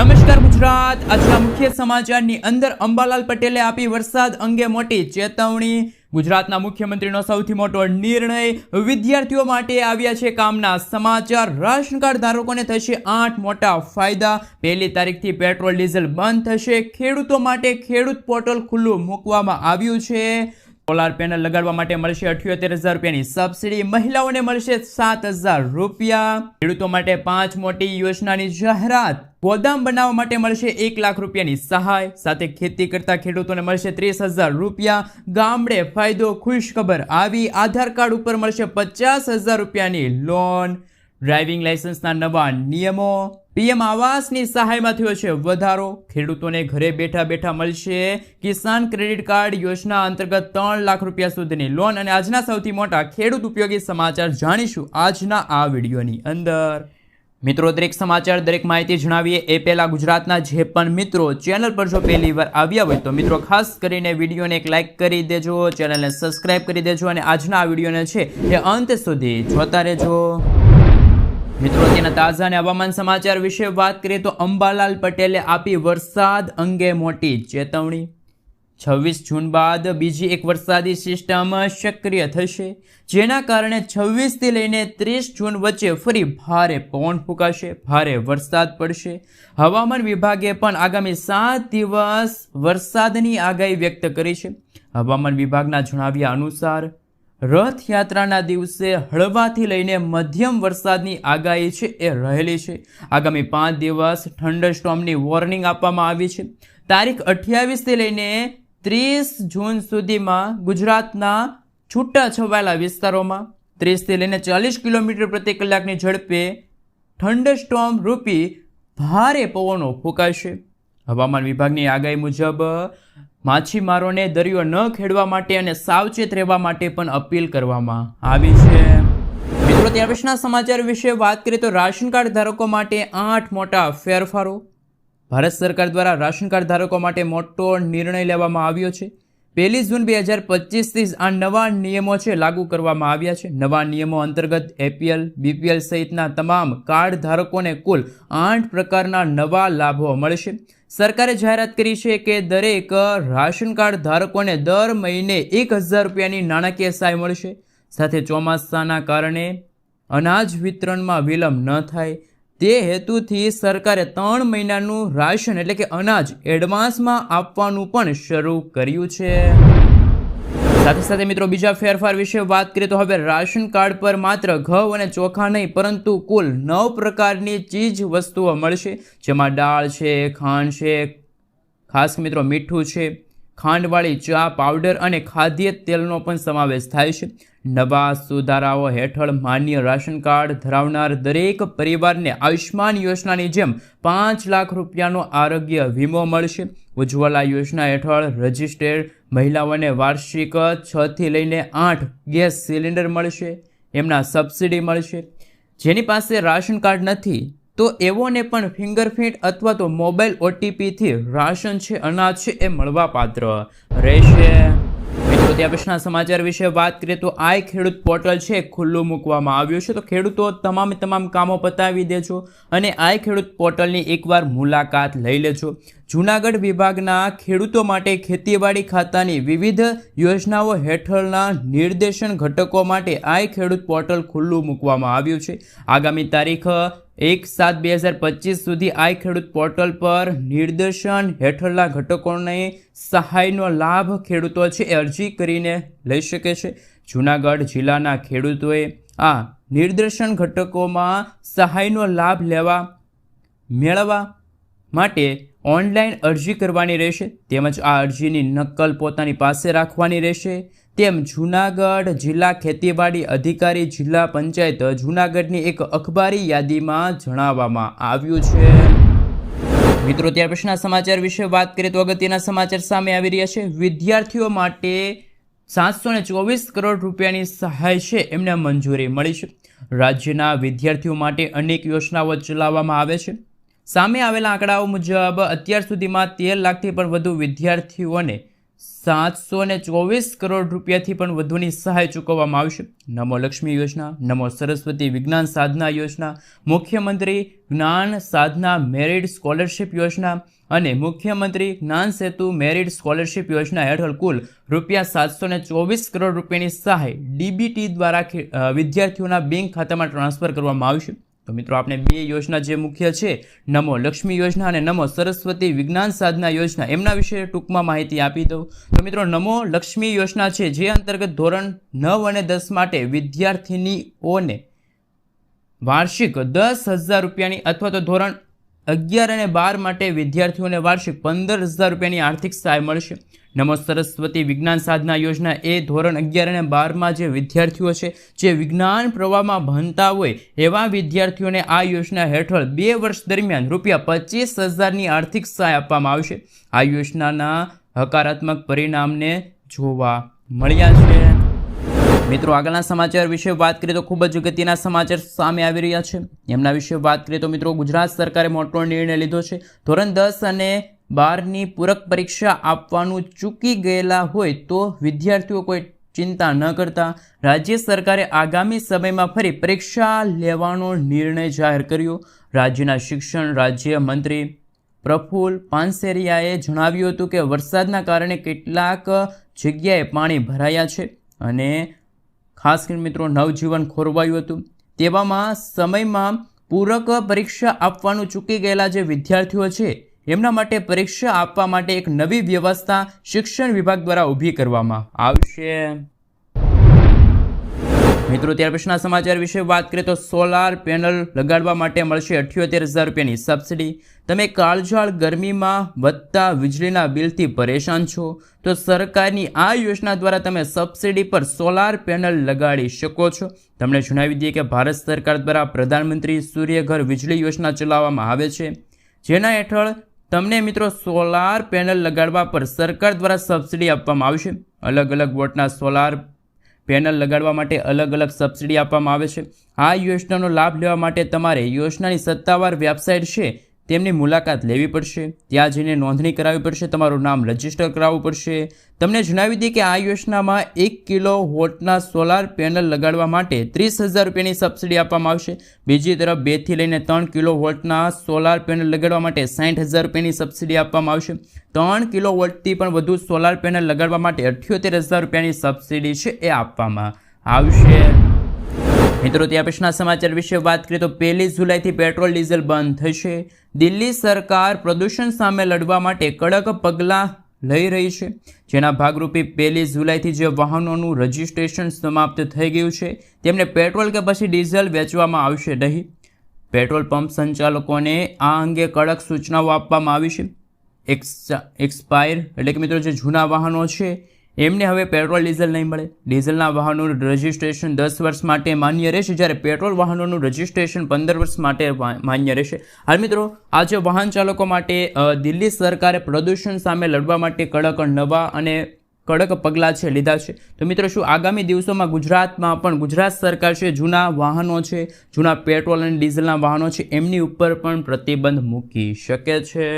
નમસ્કાર ગુજરાત। આજના મુખ્ય સમાચારની અંદર અંબાલાલ પટેલે આપી વરસાદ અંગે મોટી ચેતવણી। ગુજરાતના મુખ્યમંત્રીનો સૌથી મોટો નિર્ણય। વિદ્યાર્થીઓ માટે આવ્યા છે કામના સમાચાર। રાશન કાર્ડ ધારકોને થશે 8 મોટા ફાયદા। 1લી તારીખથી પેટ્રોલ ડીઝલ બંધ થશે। ખેડૂતો માટે ખેડૂત પોર્ટલ ખુલ્લું મૂકવામાં આવ્યું છે। સોલાર પેનલ લગાડવા માટે મળશે 78,000 રૂપિયાની સબસિડી। મહિલાઓને મળશે 7,000 રૂપિયા। ખેડૂતો માટે 5 મોટી યોજનાની જાહેરાત। ગોદામ બનાવવા માટે મળશે 1 લાખ રૂપિયાની સહાય। સાથે ખેતી કરતા ખેડૂતોને મળશે 30,000 રૂપિયા। ગામડે ફાયદો ખુશખબર આવી। આધાર કાર્ડ ઉપર મળશે 50,000 રૂપિયાની લોન। ડ્રાઇવિંગ લાયસન્સના નવા નિયમો। પીએમ આવાસની સહાયમાં થયો છે વધારો। ખેડૂતોને ઘરે બેઠા બેઠા મળશે કિસાન ક્રેડિટ કાર્ડ યોજના અંતર્ગત 3 લાખ રૂપિયા સુધીની લોન। અને આજના સૌથી મોટા ખેડૂત ઉપયોગી સમાચાર જાણીશું આજના આ વિડીયોની અંદર। મિત્રો, દરેક સમાચાર દરેક માહિતી જણાવીએ એ પહેલા ગુજરાતના જે પણ મિત્રો ચેનલ પર જો પહેલી વાર આવ્યા હોય તો મિત્રો ખાસ કરીને વિડીયોને એક લાઇક કરી દેજો, ચેનલને સબસ્ક્રાઇબ કરી દેજો અને આજના આ વિડીયોને છે એ અંત સુધી જોતા રહેજો। મિત્રો, તેના તાજા અને હવામાન સમાચાર વિશે વાત કરીએ તો અંબાલાલ પટેલે આપી વરસાદ અંગે મોટી ચેતવણી। 26 જૂન બાદ બીજી એક વરસાદી સિસ્ટમ સક્રિય થશે, જેના કારણે 26 થી લઈને 30 જૂન વચ્ચે ફરી ભારે પવન ફૂંકાશે, ભારે વરસાદ પડશે। હવામાન વિભાગે પણ આગામી 7 દિવસ વરસાદની આગાહી વ્યક્ત કરી છે। હવામાન વિભાગના જણાવ્યા અનુસાર રથયાત્રાના દિવસે હળવાથી લઈને મધ્યમ વરસાદની આગાહી છે એ રહેલી છે। આગામી 5 દિવસ થંડરસ્ટોર્મની વોર્નિંગ આપવામાં આવી છે। તારીખ 28 થી લઈને 30 જૂન સુધીમાં ગુજરાતના છૂટાછવાયેલા વિસ્તારોમાં 30 થી લઈને 40 કિલોમીટર પ્રતિ કલાકની ઝડપે થંડરસ્ટોર્મ રૂપી ભારે પવનો ફૂંકાશે। હવામાન વિભાગની આગાહી મુજબ માછીમારોને દરિયો ન ખેડવા માટે અને સાવચેત રહેવા માટે પણ અપીલ કરવામાં આવી છે। મિત્રો, ત્યાર પછીના સમાચાર વિશે વાત કરીએ તો રાશન કાર્ડ ધારકો માટે 8 મોટા ફેરફારો। ભારત સરકાર દ્વારા રાશન કાર્ડ ધારકો માટે મોટો નિર્ણય લેવામાં આવ્યો છે। 1 જૂન 2025 થી આ નવા નિયમો છે લાગુ કરવામાં આવ્યા છે। નવા નિયમો અંતર્ગત એપીએલ, બીપીએલ સહિતના તમામ કાર્ડ ધારકોને કુલ 8 પ્રકારના નવા લાભો મળશે। સરકારે જાહેરાત કરી છે કે દરેક રાશન કાર્ડ ધારકોને દર મહિને 1,000 રૂપિયાની નાણાકીય સહાય મળશે। સાથે ચોમાસાના કારણે અનાજ વિતરણમાં વિલંબ ન થાય તે હેતુથી સરકારે 3 મહિનાનું રાશન એટલે કે અનાજ એડવાન્સમાં આપવાનું પણ શરૂ કર્યું છે। સાથે સાથે મિત્રો, બીજા ફેરફાર વિશે વાત કરીએ તો હવે રાશન કાર્ડ પર માત્ર ઘઉં અને ચોખા નહીં પરંતુ કુલ 9 પ્રકારની ચીજ વસ્તુઓ મળશે, જેમાં દાળ છે, ખાંડ છે, ખાસ મિત્રો મીઠું છે, ખાંડવાળી ચા પાવડર અને ખાદ્ય તેલનો પણ સમાવેશ થાય છે। નવા સુધારાઓ હેઠળ માન્ય રાશન કાર્ડ ધરાવનાર દરેક પરિવારને આયુષ્માન યોજનાની જેમ 5 લાખ રૂપિયાનો આરોગ્ય વીમો મળશે। ઉજ્જવલા યોજના હેઠળ રજિસ્ટર્ડ મહિલાઓને વાર્ષિક 6 થી લઈને 8 ગેસ સિલિન્ડર મળશે, એમના સબસિડી મળશે। જેની પાસે રાશન કાર્ડ નથી તો એવોને પણ ફિંગરપ્રિન્ટ અથવા તો મોબાઈલ ઓટીપીથી રાશન છે, અનાજ છે એ મળવાપાત્ર રહેશે। મિત્રો, ત્યાં પછીના સમાચાર વિશે વાત કરીએ તો આઈ ખેડૂત પોર્ટલ છે ખુલ્લું મૂકવામાં આવ્યું છે। તો ખેડૂતો તમામ કામો પતાવી દેજો અને આઈ ખેડૂત પોર્ટલની એકવાર મુલાકાત લઈ લેજો। જૂનાગઢ વિભાગના ખેડૂતો માટે ખેતીવાડી ખાતાની વિવિધ યોજનાઓ હેઠળના નિર્દેશન ઘટકો માટે આઈ ખેડૂત પોર્ટલ ખુલ્લું મૂકવામાં આવ્યું છે। આગામી તારીખ 1/7/2025 સુધી આઈ ખેડૂત પોર્ટલ પર નિર્દેશન હેઠળના ઘટકોની સહાયનો લાભ ખેડૂતો છે એ અરજી કરીને લઈ શકે છે। જૂનાગઢ જિલ્લાના ખેડૂતોએ આ નિર્દેશન ઘટકોમાં સહાયનો લાભ મેળવવા માટે ઓનલાઈન અરજી કરવાની રહેશે, તેમજ આ અરજીની નકલ પોતાની પાસે રાખવાની રહેશે, તેમ જૂનાગઢ જિલ્લા ખેતીવાડી અધિકારી જિલ્લા પંચાયત જૂનાગઢની એક અખબારી યાદીમાં જણાવવામાં આવ્યું છે। મિત્રો, ત્યાર પછીના સમાચાર વિશે વાત કરીએ તો અગત્યના સમાચાર સામે આવી રહ્યા છે। વિદ્યાર્થીઓ માટે 724 કરોડ રૂપિયાની સહાય છે એમને મંજૂરી મળી છે। રાજ્યના વિદ્યાર્થીઓ માટે અનેક યોજનાઓ ચલાવવામાં આવે છે। સામે આવેલા આંકડાઓ મુજબ અત્યાર સુધીમાં 13 લાખથી પણ વધુ વિદ્યાર્થીઓને 724 કરોડ રૂપિયાથી પણ વધુની સહાય ચૂકવવામાં આવશે. નમો લક્ષ્મી યોજના, નમો સરસ્વતી વિજ્ઞાન સાધના યોજના, મુખ્યમંત્રી જ્ઞાન સાધના મેરિટ સ્કોલરશિપ યોજના અને મુખ્યમંત્રી જ્ઞાન સેતુ મેરિટ સ્કોલરશિપ યોજના હેઠળ કુલ રૂપિયા 724 કરોડ રૂપિયાની સહાય ડીબીટી દ્વારા વિદ્યાર્થીઓના બેંક ખાતામાં ટ્રાન્સફર કરવામાં આવશે. તો મિત્રો આપણે બે યોજના જે મુખ્ય છે, નમો લક્ષ્મી યોજના અને નમો સરસ્વતી વિજ્ઞાન સાધના યોજના, એમના વિશે ટૂંકમાં માહિતી આપી દઉં. તો મિત્રો નમો લક્ષ્મી યોજના છે જે અંતર્ગત ધોરણ 9 અને 10 માટે વિદ્યાર્થીનીઓને વાર્ષિક 10,000 રૂપિયાની અથવા તો ધોરણ 11 અને 12 માટે વિદ્યાર્થીઓને વાર્ષિક 15,000 રૂપિયાની આર્થિક સહાય મળશે. નમો સરસ્વતી વિજ્ઞાન સાધના યોજના એ ધોરણ 11 અને 12માં જે વિદ્યાર્થીઓ છે જે વિજ્ઞાન પ્રવાહમાં ભણતા હોય એવા વિદ્યાર્થીઓને આ યોજના હેઠળ 2 વર્ષ દરમિયાન રૂપિયા 25,000ની આર્થિક સહાય આપવામાં આવશે. આ યોજનાના હકારાત્મક પરિણામને જોવા મળ્યા છે. મિત્રો આગળના સમાચાર વિશે વાત કરીએ તો ખૂબ જ અગત્યના સમાચાર સામે આવી રહ્યા છે. એમના વિશે વાત કરીએ તો મિત્રો ગુજરાત સરકારે મોટો નિર્ણય લીધો છે. ધોરણ 10 અને 12ની પૂરક પરીક્ષા આપવાનું ચૂકી ગયેલા હોય તો વિદ્યાર્થીઓ કોઈ ચિંતા ન કરતા રાજ્ય સરકારે આગામી સમયમાં ફરી પરીક્ષા લેવાનો નિર્ણય જાહેર કર્યો. રાજ્યના શિક્ષણ રાજ્ય મંત્રી પ્રફુલ પાનસેરિયાએ જણાવ્યું હતું કે વરસાદના કારણે કેટલાક જગ્યાએ પાણી ભરાયા છે અને ખાસ કરીને મિત્રો નવજીવન ખોરવાયું હતું. તેવામાં સમયમાં પૂરક પરીક્ષા આપવાનું ચૂકી ગયેલા જે વિદ્યાર્થીઓ છે એમના માટે પરીક્ષા આપવા માટે એક નવી વ્યવસ્થા શિક્ષણ વિભાગ દ્વારા ઊભી કરવામાં આવશે. મિત્રો ત્યાર પછીના સમાચાર વિશે વાત કરીએ તો સોલાર પેનલ લગાડવા માટે મળશે 78,000 રૂપિયાની સબસિડી. તમે કાળઝાળ ગરમીમાં વધતા વીજળીના બિલથી પરેશાન છો તો સરકારની આ યોજના દ્વારા તમે સબસિડી પર સોલાર પેનલ લગાડી શકો છો. તમને જણાવી દઈએ કે ભારત સરકાર દ્વારા પ્રધાનમંત્રી સૂર્યઘર વીજળી યોજના ચલાવવામાં આવે છે, જેના હેઠળ તમને મિત્રો સોલાર પેનલ લગાડવા પર સરકાર દ્વારા સબસિડી આપવામાં આવશે. અલગ અલગ વોટના સોલાર પેનલ લગાડવા માટે અલગ અલગ સબસિડી આપવામાં આવે છે. આ યોજનાનો લાભ લેવા માટે તમારે યોજનાની સત્તાવાર વેબસાઇટ છે તેમની મુલાકાત લેવી પડશે. ત્યાં જઈને નોંધણી કરાવવી પડશે, તમારું નામ રજીસ્ટર કરાવવું પડશે. તમને જણાવી દઈએ કે આ યોજનામાં 1 કિલો વોટના સોલાર પેનલ લગાડવા માટે 30,000 રૂપિયાની સબસિડી આપવામાં આવશે. બીજી તરફ 2 થી લઈને 3 કિલો વોટના સોલાર પેનલ લગાડવા માટે 60,000 રૂપિયાની સબસિડી આપવામાં આવશે. 3 કિલો વોટથી પણ વધુ સોલાર પેનલ લગાડવા માટે 78,000 રૂપિયાની સબસિડી છે એ આપવામાં આવશે. મિત્રો ત્યાર પછીના સમાચાર વિશે વાત કરીએ તો 1 જુલાઈથી પેટ્રોલ ડીઝલ બંધ થશે. દિલ્હી સરકાર પ્રદૂષણ સામે લડવા માટે કડક પગલાં લઈ રહી છે, જેના ભાગરૂપે 1 જુલાઈથી જે વાહનોનું રજિસ્ટ્રેશન સમાપ્ત થઈ ગયું છે તેમને પેટ્રોલ કે પછી ડીઝલ વેચવામાં આવશે નહીં. પેટ્રોલ પંપ સંચાલકોને આ અંગે કડક સૂચનાઓ આપવામાં આવી છે. એક્સપાયર એટલે કે મિત્રો જે જૂના વાહનો છે એમને હવે પેટ્રોલ ડીઝલ નહીં મળે. ડીઝલના વાહનોનું રજિસ્ટ્રેશન 10 વર્ષ માટે માન્ય રહેશે, જ્યારે પેટ્રોલ વાહનોનું રજિસ્ટ્રેશન 15 વર્ષ માટે માન્ય રહેશે. હાલ મિત્રો આજે વાહન ચાલકો માટે દિલ્હી સરકારે પ્રદૂષણ સામે લડવા માટે નવા અને કડક પગલાં છે લીધા છે. તો મિત્રો શું આગામી દિવસોમાં ગુજરાતમાં પણ ગુજરાત સરકાર છે જૂના વાહનો છે, જૂના પેટ્રોલ અને ડીઝલના વાહનો છે એમની ઉપર પણ પ્રતિબંધ મૂકી શકે છે.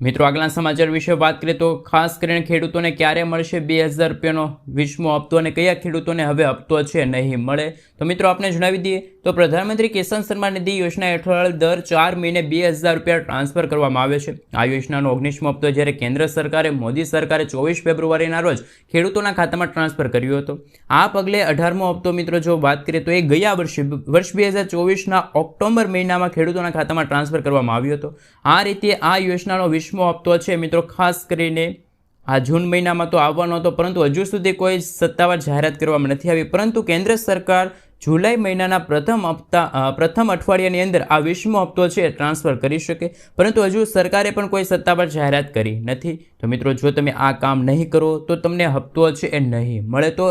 મિત્રો આગળના સમાચાર વિશે વાત કરીએ તો ખાસ કરીને ખેડૂતોને ક્યારે મળશે 2,000 રૂપિયાનો 20મો હપ્તો અને કયા ખેડૂતોને હવે હપ્તો છે નહીં મળે. તો મિત્રો આપણે જણાવી દઈએ તો પ્રધાનમંત્રી કિસાન સન્માન નિધિ યોજના હેઠળ દર 4 મહિને 2,000 રૂપિયા ટ્રાન્સફર કરવામાં આવે છે. આ યોજનાનો 19મો હપ્તો જ્યારે કેન્દ્ર સરકારે મોદી સરકારે 24 ફેબ્રુઆરીના રોજ ખેડૂતોના ખાતામાં ટ્રાન્સફર કર્યો હતો. આ પગલે 18મો હપ્તો મિત્રો જો વાત કરીએ તો એ ગયા વર્ષ 2024ના ઓક્ટોબર મહિનામાં ખેડૂતોના ખાતામાં ટ્રાન્સફર કરવામાં આવ્યો હતો. આ રીતે આ યોજનાનો 20મો હપ્તો છે મિત્રો ખાસ કરીને આ જૂન મહિનામાં તો આવવાનો હતો, પરંતુ હજુ સુધી કોઈ સત્તાવાર જાહેરાત કરવામાં નથી આવી. પરંતુ કેન્દ્ર સરકાર જુલાઈ મહિનાના પ્રથમ અઠવાડિયાની અંદર આ 20મો હપ્તો છે ટ્રાન્સફર કરી શકે, પરંતુ હજુ સરકારે પણ કોઈ સત્તાવાર જાહેરાત કરી નથી. તો મિત્રો જો તમે આ કામ નહીં કરો તો તમને હપ્તો છે એ નહીં મળે. તો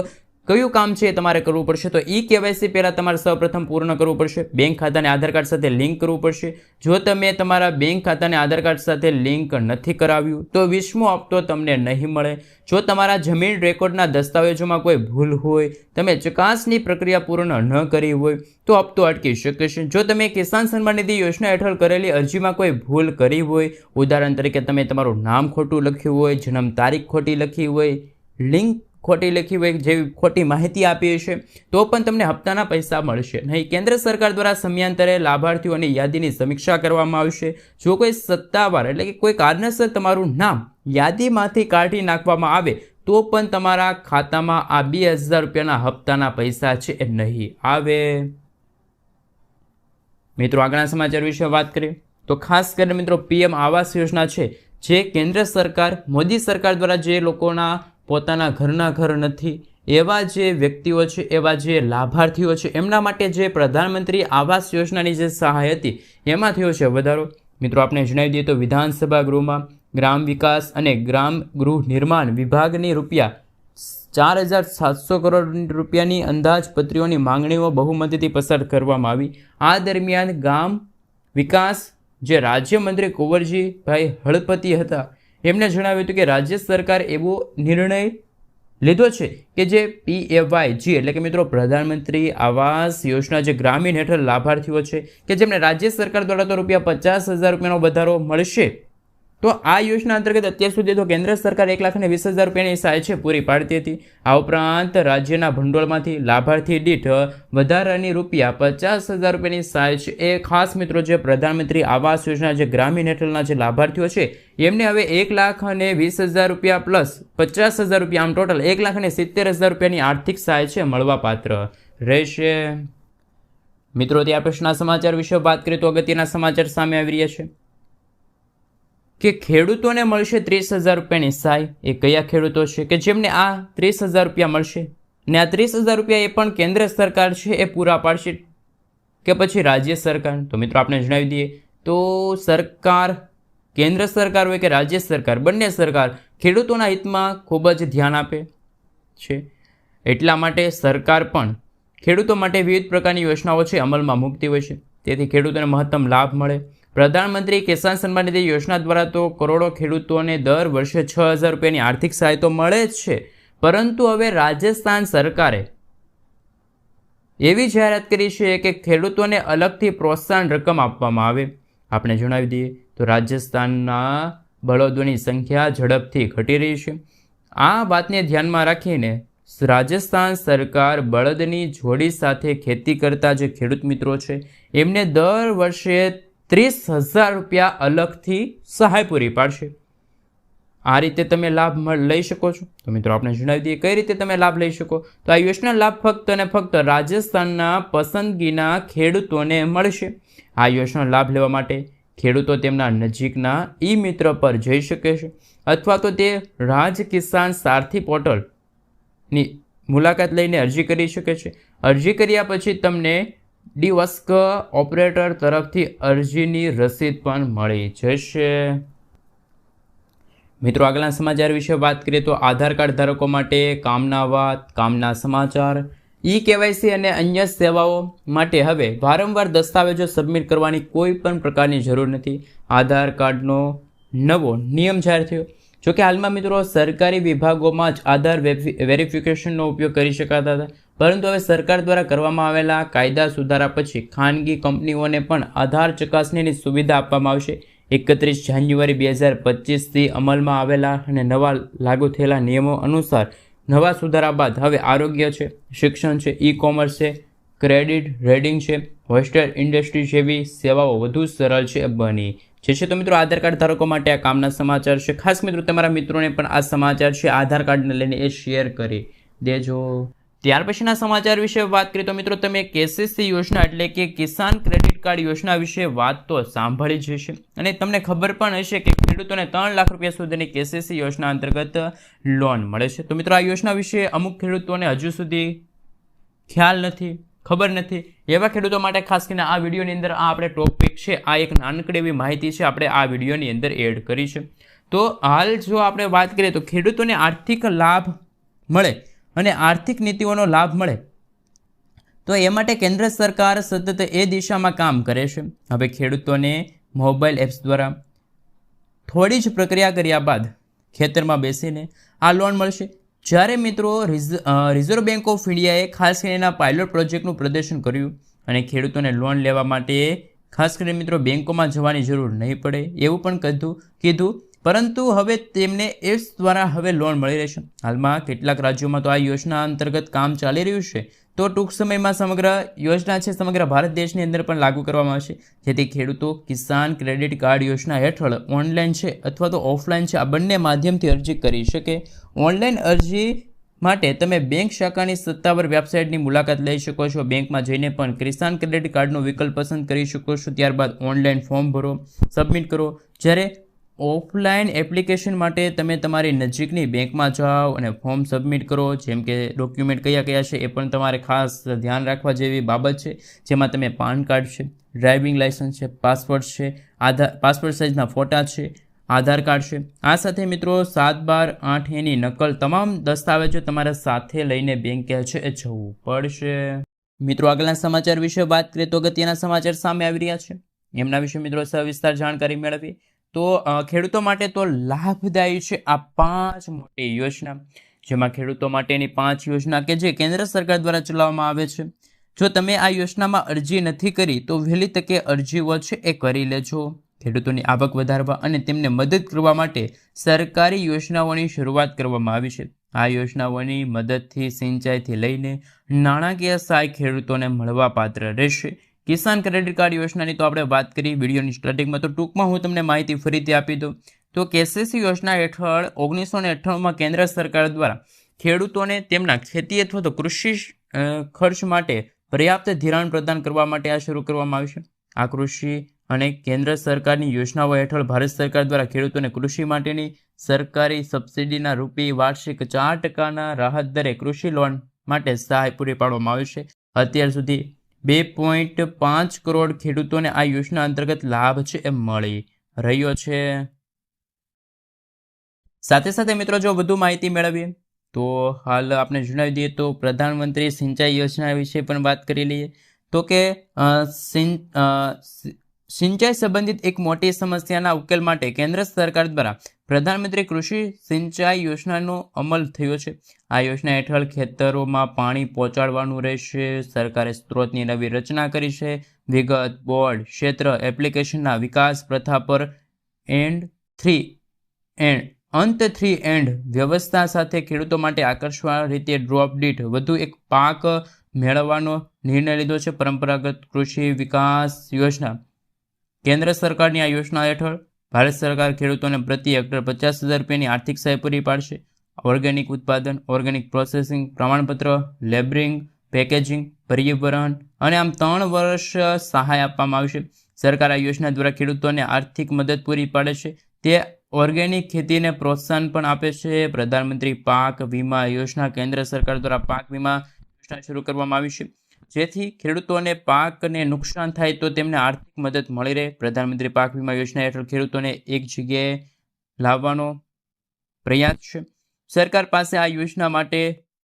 કયું કામ છે એ તમારે કરવું પડશે? તો ઈ કેવાયસી પહેલાં તમારે સૌપ્રથમ પૂર્ણ કરવું પડશે. બેંક ખાતાને આધાર કાર્ડ સાથે લિંક કરવું પડશે. જો તમે તમારા બેંક ખાતાને આધાર કાર્ડ સાથે લિંક નથી કરાવ્યું તો 20મો હપ્તો તમને નહીં મળે. જો તમારા જમીન રેકોર્ડના દસ્તાવેજોમાં કોઈ ભૂલ હોય, તમે ચકાસણી પ્રક્રિયા પૂર્ણ ન કરી હોય તો હપ્તો અટકી શકે છે. જો તમે કિસાન સન્માન નિધિ યોજના હેઠળ કરેલી અરજીમાં કોઈ ભૂલ કરી હોય, ઉદાહરણ તરીકે તમે તમારું નામ ખોટું લખ્યું હોય, જન્મ તારીખ ખોટી લખી હોય, લિંક ખોટી લખી હોય, જેવી ખોટી માહિતી આપી હશે તો પણ તમને હપ્તાના પૈસા મળશે નહીં. કેન્દ્ર સરકાર દ્વારા સમયાંતરે લાભાર્થીઓની યાદીની સમીક્ષા કરવામાં આવશે. જો કોઈ સત્તાવાર એટલે કે કોઈ કારણસર તમારું નામ યાદીમાંથી કાઢી નાખવામાં આવે તો પણ તમારા ખાતામાં આ 2000 રૂપિયાના હપ્તાના પૈસા છે એ નહીં આવે. મિત્રો, આગળના સમાચાર વિશે વાત કરીએ તો ખાસ કરીને મિત્રો PM આવાસ યોજના છે, જે કેન્દ્ર સરકાર, મોદી સરકાર દ્વારા જે લોકોના પોતાના ઘરના ઘર નથી એવા જે વ્યક્તિઓ છે, એવા જે લાભાર્થીઓ છે, એમના માટે જે પ્રધાનમંત્રી આવાસ યોજનાની જે સહાય હતી એમાં થયો છે વધારો. મિત્રો, આપણે જણાવી દઈએ તો વિધાનસભા ગૃહમાં ગ્રામ વિકાસ અને ગ્રામ ગૃહ નિર્માણ વિભાગની રૂપિયા 4700 કરોડ રૂપિયાની અંદાજપત્રીઓની માંગણીઓ બહુમતીથી પસાર કરવામાં આવી. આ દરમિયાન ગામ વિકાસ જે રાજ્યમંત્રી કુંવરજીભાઈ હળપતિ હતા, એમણે જણાવ્યું હતું કે રાજ્ય સરકાર એવો નિર્ણય લીધો છે કે જે PAYG એટલે કે મિત્રો પ્રધાનમંત્રી આવાસ યોજના જે ગ્રામીણ હેઠળ લાભાર્થીઓ છે કે જેમને રાજ્ય સરકાર દ્વારા તો રૂપિયા 50,000 રૂપિયાનો વધારો મળશે. તો આ યોજના અંતર્ગત અત્યાર સુધી તો કેન્દ્ર સરકાર 1,20,000 રૂપિયાની સહાય છે પૂરી પાડતી હતી. આ ઉપરાંત રાજ્યના ભંડોળમાંથી લાભાર્થી દીઠ વધારાની રૂપિયા 50,000 રૂપિયાની સહાય છે એ ખાસ મિત્રો જે પ્રધાનમંત્રી આવાસ યોજના જે ગ્રામીણ હેઠળના જે લાભાર્થીઓ છે એમને હવે 1,20,000 રૂપિયા પ્લસ 50,000 રૂપિયા, આમ ટોટલ 1,70,000 રૂપિયાની આર્થિક સહાય છે મળવા પાત્ર રહેશે. મિત્રો, ત્યાર પછીના સમાચાર વિશે વાત કરીએ તો અગત્યના સમાચાર સામે આવી રહ્યા છે કે ખેડૂતોને મળશે 30,000 રૂપિયાની સહાય. એ કયા ખેડૂતો છે કે જેમને આ 30,000 રૂપિયા મળશે? ને આ 30,000 રૂપિયા એ પણ કેન્દ્ર સરકાર છે એ પૂરા પાડશે કે પછી રાજ્ય સરકાર? તો મિત્રો આપણે જણાવી દઈએ તો સરકાર, કેન્દ્ર સરકાર હોય કે રાજ્ય સરકાર, બંને સરકાર ખેડૂતોના હિતમાં ખૂબ જ ધ્યાન આપે છે. એટલા માટે સરકાર પણ ખેડૂતો માટે વિવિધ પ્રકારની યોજનાઓ છે અમલમાં મૂકતી હોય છે, તેથી ખેડૂતોને મહત્તમ લાભ મળે. પ્રધાનમંત્રી કિસાન સન્માન નિધિ યોજના દ્વારા તો કરોડો ખેડૂતોને દર વર્ષે 6,000 રૂપિયાની આર્થિક સહાય તો મળે જ છે, પરંતુ હવે રાજસ્થાન સરકારે એવી જાહેરાત કરી છે કે ખેડૂતોને અલગથી પ્રોત્સાહન રકમ આપવામાં આવે. આપણે જણાવી દઈએ તો રાજસ્થાનના બળદોની સંખ્યા ઝડપથી ઘટી રહી છે. આ વાતને ધ્યાનમાં રાખીને રાજસ્થાન સરકાર બળદની જોડી સાથે ખેતી કરતા જે ખેડૂત મિત્રો છે એમને દર વર્ષે 30,000 રૂપિયા અલગથી સહાય પૂરી પાડશે. આ રીતે તમે લાભ લઈ શકો છો. તો મિત્રો આપણે જણાવી દઈએ કઈ રીતે તમે લાભ લઈ શકો. તો આ યોજના લાભ ફક્ત અને ફક્ત રાજસ્થાનના પસંદગીના ખેડૂતોને મળશે. આ યોજનાનો લાભ લેવા માટે ખેડૂતો તેમના નજીકના મિત્ર પર જઈ શકે છે અથવા તો તે રાજ કિસાન સારથી પોર્ટલની મુલાકાત લઈને અરજી કરી શકે છે. અરજી કર્યા પછી તમને ડિવસ્ક ઓપરેટર તરફથી અરજીની રસીદ પણ મળી જશે. મિત્રો, આગળના સમાચાર વિશે વાત કરીએ તો આધાર કાર્ડ ધારકો માટે કામના સમાચાર. KYC અને અન્ય સેવાઓ માટે હવે વારંવાર દસ્તાવેજો સબમિટ કરવાની કોઈ પણ પ્રકારની જરૂર નથી. આધાર કાર્ડનો નવો નિયમ જાહેર થયો. જોકે હાલમાં મિત્રો સરકારી વિભાગોમાં જ આધાર વેરિફિકેશનનો ઉપયોગ કરી શકાતા હતા, પરંતુ હવે સરકાર દ્વારા કરવામાં આવેલા કાયદા સુધારા પછી ખાનગી કંપનીઓને પણ આધાર ચકાસણીની સુવિધા આપવામાં આવશે. 31 જાન્યુઆરી 2025થી અમલમાં આવેલા અને નવા લાગુ થયેલા નિયમો અનુસાર નવા સુધારા બાદ હવે આરોગ્ય છે, શિક્ષણ છે, ઈ-કોમર્સ છે, ક્રેડિટ રેટિંગ છે, હોસ્ટેલ ઇન્ડસ્ટ્રી જેવી સેવાઓ વધુ સરળ છે બની છે. તો મિત્રો આધાર કાર્ડ ધારકો માટે આ કામના સમાચાર છે. ખાસ મિત્રો તમારા મિત્રોને પણ આ સમાચાર છે આધાર કાર્ડને લઈને એ શેર કરી દેજો. ત્યાર પછીના સમાચાર વિશે વાત કરીએ તો મિત્રો તમે KCC યોજના એટલે કે કિસાન ક્રેડિટ કાર્ડ યોજના વિશે વાત તો સાંભળી જ હશે અને તમને ખબર પણ હશે કે ખેડૂતોને 3 લાખ રૂપિયા સુધીની KCC યોજના અંતર્ગત લોન મળે છે. તો મિત્રો આ યોજના વિશે અમુક ખેડૂતોને હજુ સુધી ખ્યાલ નથી, ખબર નથી. એવા ખેડૂતો માટે ખાસ કરીને આ વિડીયોની અંદર આ આપણે ટોપિક છે, આ એક નાનકડી એવી માહિતી છે આપણે આ વિડીયોની અંદર એડ કરી છે. તો હાલ જો આપણે વાત કરીએ તો ખેડૂતોને આર્થિક લાભ મળે અને આર્થિક નીતિઓનો લાભ મળે, તો એ માટે કેન્દ્ર સરકાર સતત એ દિશામાં કામ કરે છે. હવે ખેડૂતોને મોબાઈલ એપ્સ દ્વારા થોડી જ પ્રક્રિયા કર્યા બાદ ખેતરમાં બેસીને આ લોન મળશે. જ્યારે મિત્રો રિઝર્વ બેંક ઓફ ઇન્ડિયાએ ખાસ કરીને એના પાયલોટ પ્રોજેક્ટનું પ્રદર્શન કર્યું અને ખેડૂતોને લોન લેવા માટે ખાસ કરીને મિત્રો બેંકોમાં જવાની જરૂર નહીં પડે એવું પણ કીધું. પરંતુ હવે તેમને એપ્સ દ્વારા હવે લોન મળી રહેશે. હાલમાં કેટલાક રાજ્યોમાં તો આ યોજના અંતર્ગત કામ ચાલી રહ્યું છે. તો ટૂંક સમયમાં સમગ્ર યોજના છે સમગ્ર ભારત દેશની અંદર પણ લાગુ કરવામાં આવશે, જેથી ખેડૂતો કિસાન ક્રેડિટ કાર્ડ યોજના હેઠળ ઓનલાઈન છે અથવા તો ઓફલાઈન છે આ બંને માધ્યમથી અરજી કરી શકે. ઓનલાઈન અરજી માટે તમે બેંક શાખાની સત્તાવાર વેબસાઇટની મુલાકાત લઈ શકો છો. બેંકમાં જઈને પણ કિસાન ક્રેડિટ કાર્ડનો વિકલ્પ પસંદ કરી શકો છો. ત્યારબાદ ઓનલાઈન ફોર્મ ભરો, સબમિટ કરો. જ્યારે ઓફલાઈન એપ્લિકેશન માટે તમે તમારી નજીકની બેંકમાં જાઓ અને ફોર્મ સબમિટ કરો. જેમ કે ડોક્યુમેન્ટ કયા છે એ પણ તમારે ખાસ ધ્યાન રાખવા જેવી બાબત છે, જેમાં તમે પાન કાર્ડ છે, ડ્રાઇવિંગ લાઇસન્સ છે, પાસપોર્ટ છે, પાસપોર્ટ સાઇઝના ફોટા છે, આધાર કાર્ડ છે. આ સાથે મિત્રો 7, 12, 8 એની નકલ તમામ દસ્તાવેજો તમારે સાથે લઈને બેંકે છે એ જવું પડશે. મિત્રો આગળના સમાચાર વિશે વાત કરીએ તો અગત્યના સમાચાર સામે આવી રહ્યા છે. એમના વિશે મિત્રો સવિસ્તાર જાણકારી મેળવી. તો ખેડૂતો માટે તો લાભદાયી છે આ 5 મોટી યોજના, જેમાં ખેડૂતો માટેની 5 યોજના કે જે કેન્દ્ર સરકાર દ્વારા ચલાવવામાં આવે છે. જો તમે આ યોજનામાં અરજી નથી કરી તો વહેલી તકે અરજીઓ છે એ કરી લેજો. ખેડૂતોની આવક વધારવા અને તેમને મદદ કરવા માટે સરકારી યોજનાઓની શરૂઆત કરવામાં આવી છે. આ યોજનાઓની મદદથી સિંચાઈથી લઈને નાણાકીય સહાય ખેડૂતોને મળવાપાત્ર રહેશે. કિસાન ક્રેડિટ કાર્ડ યોજનાની તો આપણે વાત કરી વિડીયોની સ્ટાર્ટિંગમાં, તો ટૂંકમાં હું તમને માહિતી ફરીથી આપી દઉં. તો કેસીસી યોજના હેઠળ 1998માં કેન્દ્ર સરકાર દ્વારા ખેડૂતોને તેમના ખેતી અથવા તો કૃષિ ખર્ચ માટે પર્યાપ્ત ધિરાણ પ્રદાન કરવા માટે આ શરૂ કરવામાં આવ્યું છે. આ કૃષિ અને કેન્દ્ર સરકારની યોજનાઓ હેઠળ ભારત સરકાર દ્વારા ખેડૂતોને કૃષિ માટેની સરકારી સબસિડીના રૂપે વાર્ષિક 4% રાહત દરે કૃષિ લોન માટે સહાય પૂરી પાડવામાં આવી છે. અત્યાર સુધી 2.5 કરોડ ખેડૂતોને આ યોજના અંતર્ગત લાભ છે એ મળી રહ્યો છે. સાથે સાથે મિત્રો જો વધુ માહિતી મેળવીએ તો હાલ આપણે જણાવી દઈએ તો પ્રધાનમંત્રી સિંચાઈ યોજના વિશે પણ વાત કરી લઈએ. તો કે સિંચાઈ સંબંધિત એક મોટી સમસ્યાના ઉકેલ માટે કેન્દ્ર સરકાર દ્વારા પ્રધાનમંત્રી કૃષિ સિંચાઈ યોજનાનો અમલ થયો છે. આ યોજના હેઠળ ખેતરોમાં પાણી પહોંચાડવાનું રહેશે. સરકારે સ્ત્રોતની નવી રચના કરી છે. વિગત, બોર્ડ, ક્ષેત્ર, એપ્લિકેશનના વિકાસ પ્રથા પર અંત 3 એન્ડ વ્યવસ્થા સાથે ખેડૂતો માટે આકર્ષવા રીતે ડ્રોપ દીઠ વધુ એક પાક મેળવવાનો નિર્ણય લીધો છે. પરંપરાગત કૃષિ વિકાસ યોજના કેન્દ્ર સરકારની આ યોજના હેઠળ ભારત સરકાર ખેડૂતોને પ્રતિ હેક્ટર 50,000 રૂપિયાની આર્થિક સહાય પૂરી પાડશે. ઓર્ગેનિક ઉત્પાદન, ઓર્ગેનિક પ્રોસેસિંગ, પ્રમાણપત્ર, લેબરિંગ, પેકેજિંગ, પરિવહન અને આમ 3 વર્ષ સહાય આપવામાં આવશે. સરકાર આ યોજના દ્વારા ખેડૂતોને આર્થિક મદદ પૂરી પાડે છે. તે ઓર્ગેનિક ખેતીને પ્રોત્સાહન પણ આપે છે. પ્રધાનમંત્રી પાક વીમા યોજના કેન્દ્ર સરકાર દ્વારા પાક વીમા યોજના શરૂ કરવામાં આવી છે, જેથી ખેડૂતોને પાકને નુકસાન થાય તો તેમને આર્થિક મદદ મળી રહે. પ્રધાનમંત્રી પાક વીમા યોજના હેઠળ ખેડૂતોને એક જગ્યાએ લાવવાનો પ્રયાસ છે. સરકાર પાસે આ યોજના માટે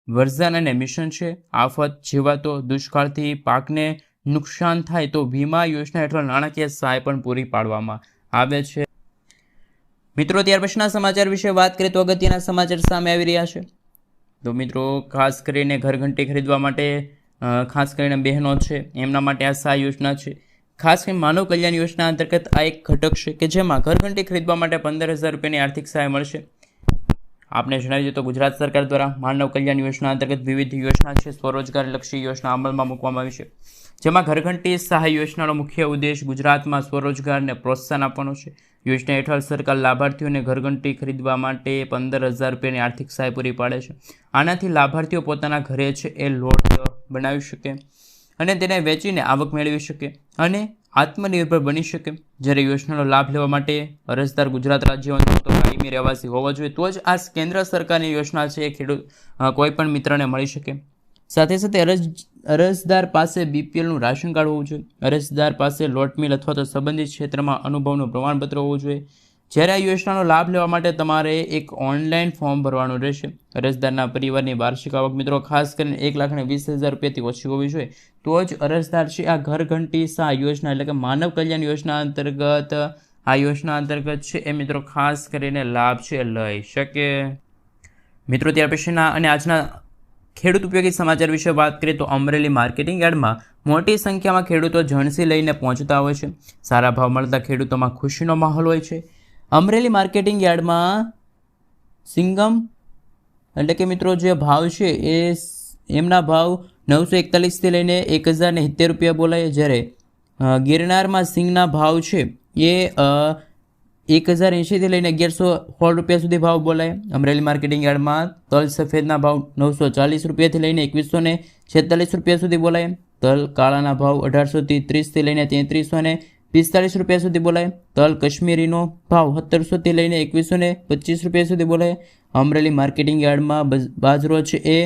વર્ઝન અને મિશન છે. આફત, જીવાતો, દુષ્કાળથી પાકને નુકસાન થાય તો વીમા યોજના હેઠળ નાણાકીય સહાય પણ પૂરી પાડવામાં આવે છે. મિત્રો ત્યાર પછીના સમાચાર વિશે વાત કરીએ તો અગત્યના સમાચાર સામે આવી રહ્યા છે. તો મિત્રો ખાસ કરીને ઘરઘંટી ખરીદવા માટે ખાસ કરીને બહેનો છે એમના માટે આ સહાય યોજના છે. ખાસ કરીને માનવ કલ્યાણ યોજના અંતર્ગત આ એક ઘટક છે કે જેમાં ઘરઘંટી ખરીદવા માટે 15,000 રૂપિયાની આર્થિક સહાય મળશે. આપને જણાવી દઈએ તો ગુજરાત સરકાર દ્વારા માનવ કલ્યાણ યોજના અંતર્ગત વિવિધ યોજના છે, સ્વરોજગારલક્ષી યોજના અમલમાં મૂકવામાં આવી છે, જેમાં ઘરઘંટી સહાય યોજનાનો મુખ્ય ઉદ્દેશ ગુજરાતમાં સ્વરોજગારને પ્રોત્સાહન આપવાનો છે. યોજના હેઠળ સરકાર લાભાર્થીઓને ઘરઘંટી ખરીદવા માટે 15,000 રૂપિયાની આર્થિક સહાય પૂરી પાડે છે. આનાથી લાભાર્થીઓ પોતાના ઘરે છે એ લોટ બનાવી શકે અને તેને વેચીને આવક મેળવી શકે અને આત્મનિર્ભર બની શકે. જ્યારે યોજનાનો લાભ લેવા માટે અરજદાર ગુજરાત રાજ્યનો તો કાયમી રહેવાસી હોવો જોઈએ, તો જ આ કેન્દ્ર સરકારની યોજના છે એ ખેડૂત કોઈ પણ મિત્રને મળી શકે. સાથે સાથે અરજદાર પાસે બીપીએલનું રાશન કાર્ડ હોવું જોઈએ. અરજદાર પાસે લોટ મિલ અથવા તો સંબંધિત ક્ષેત્રમાં અનુભવનું પ્રમાણપત્ર હોવું જોઈએ. જ્યારે આ યોજનાનો લાભ લેવા માટે તમારે એક ઓનલાઈન ફોર્મ ભરવાનું રહેશે. અરજદારના પરિવારની વાર્ષિક આવક મિત્રો ખાસ કરીને 1,20,000 રૂપિયાથી ઓછી હોવી જોઈએ, તો જ અરજદાર છે આ ઘર ઘંટી સહાય યોજના એટલે કે માનવ કલ્યાણ યોજના અંતર્ગત આ યોજના અંતર્ગત છે એ મિત્રો ખાસ કરીને લાભ છે લઈ શકે. મિત્રો ત્યાર પછીના અને આજના ખેડૂત ઉપયોગી સમાચાર વિશે વાત કરીએ તો અમરેલી માર્કેટિંગ યાર્ડમાં મોટી સંખ્યામાં ખેડૂતો જણસી લઈને પહોંચતા હોય છે. સારા ભાવ મળતા ખેડૂતોમાં ખુશીનો માહોલ હોય છે. અમરેલી માર્કેટિંગ યાર્ડમાં સિંગમ એટલે કે મિત્રો જે ભાવ છે એ એમના ભાવ 941થી લઈને 1,070 રૂપિયા બોલાય, જ્યારે ગિરનારમાં સિંગના ભાવ છે એ 1,080થી લઈને 1,116 રૂપિયા સુધી ભાવ બોલાય. અમરેલી માર્કેટિંગ યાર્ડમાં તલ સફેદના ભાવ 940 રૂપિયાથી લઈને 2,146 રૂપિયા સુધી બોલાય. તલ કાળાના ભાવ 1,830થી લઈને 3,345 રૂપિયા સુધી બોલાય. તલ કશ્મીરીનો ભાવ 1,700થી લઈને 2,125 રૂપિયા સુધી બોલાય. અમરેલી માર્કેટિંગ યાર્ડમાં બાજરો છે એ